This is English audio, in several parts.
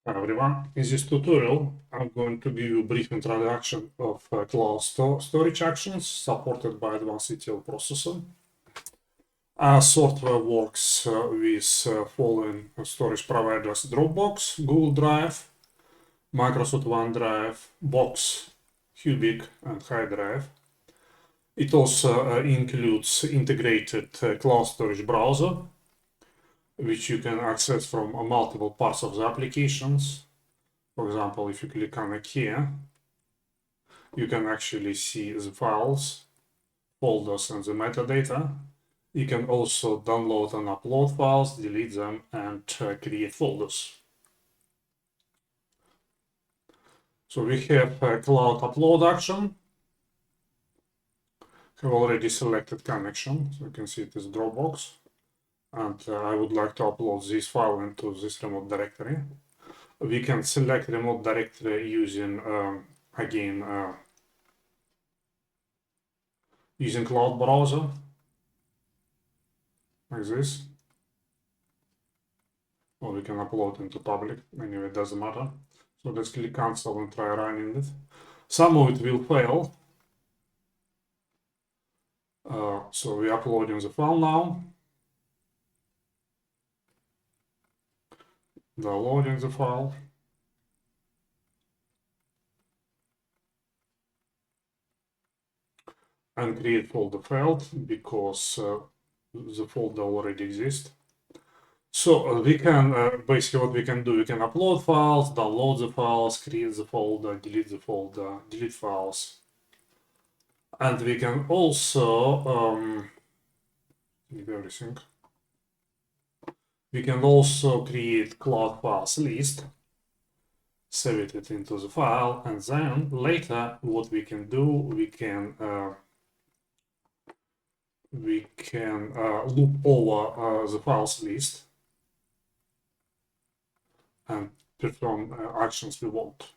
Hi everyone, in this tutorial I'm going to give you a brief introduction of cloud storage actions supported by advanced ETL processor. Our software works with following storage providers: Dropbox, Google Drive, Microsoft OneDrive, Box, Hubic and HiDrive. It also includes integrated cloud storage browser, which you can access from multiple parts of the applications. For example, if you click on it here, you can actually see the files, folders, and the metadata. You can also download and upload files, delete them, and create folders. So we have a cloud upload action. Have already selected connection, so you can see it is Dropbox. And I would like to upload this file into this remote directory. We can select remote directory using, again, using cloud browser, like this. Or we can upload into public, anyway, it doesn't matter. So let's click cancel and try running it. Some of it will fail. So we're uploading the file now. Downloading the file. And create folder failed because the folder already exists. So we can, basically what we can do, we can upload files, download the files, create the folder, delete files. And we can also, leave everything. We can also create cloud files list, save it into the file, and then later what we can do, we can loop over the files list and perform actions we want.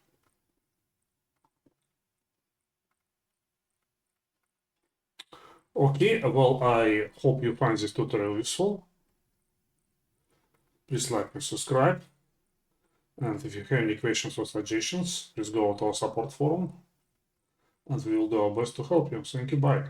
Okay, well, I hope you find this tutorial useful. Please like and subscribe. And if you have any questions or suggestions, please go to our support forum and we will do our best to help you. Thank you, bye.